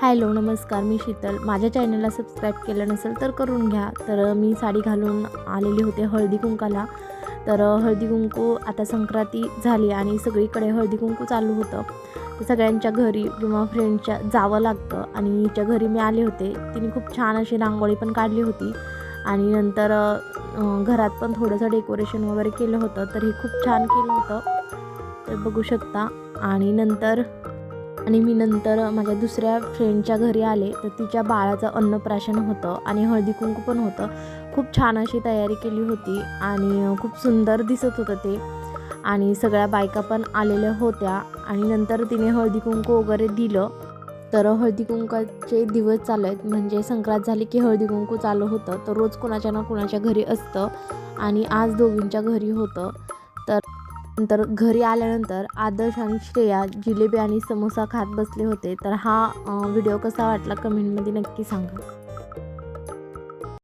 Hello नमस्कार, मी शीतल. माझ्या चॅनलला सबस्क्राईब केलं नसेल तर करून घ्या. तर मी साडी घालून आलेली होते हळदी कुंकाला. तर हळदी कुंकू आता संक्रांती झाली आणि सगळीकडे हळदी कुंकू चालू होतं. तर सगळ्यांच्या घरी किंवा फ्रेंडच्या जावं लागतं आणि हिच्या घरी मी आले होते. तिने खूप छान अशी रांगोळी पण काढली होती आणि नंतर घरात पण थोडंसं डेकोरेशन वगैरे केलं होतं. तर हे खूप छान केलं होतं, तर बघू शकता. आणि मी नंतर माझ्या दुसऱ्या फ्रेंडच्या घरी आले, तर तिच्या बाळाचं अन्नप्राशन होतं आणि हळदी कुंकू पण होतं. खूप छान अशी तयारी केली होती आणि खूप सुंदर दिसत होतं ते. आणि सगळ्या बायका पण आलेल्या होत्या आणि नंतर तिने हळदी कुंकू वगैरे दिलं. तर हळदी कुंकाचे दिवस चालू आहेत, म्हणजे संक्रांत झाली की हळदी कुंकू चालू होतं. तर रोज कुणाच्या ना कुणाच्या घरी असतं आणि आज दोघींच्या घरी होतं. तर नंतर घरी आल्यानंतर आदर्श आणि श्रेया जिलेबी आणि समोसा खात बसले होते. तर हा व्हिडिओ कसा वाटला कमेंटमध्ये नक्की सांगा.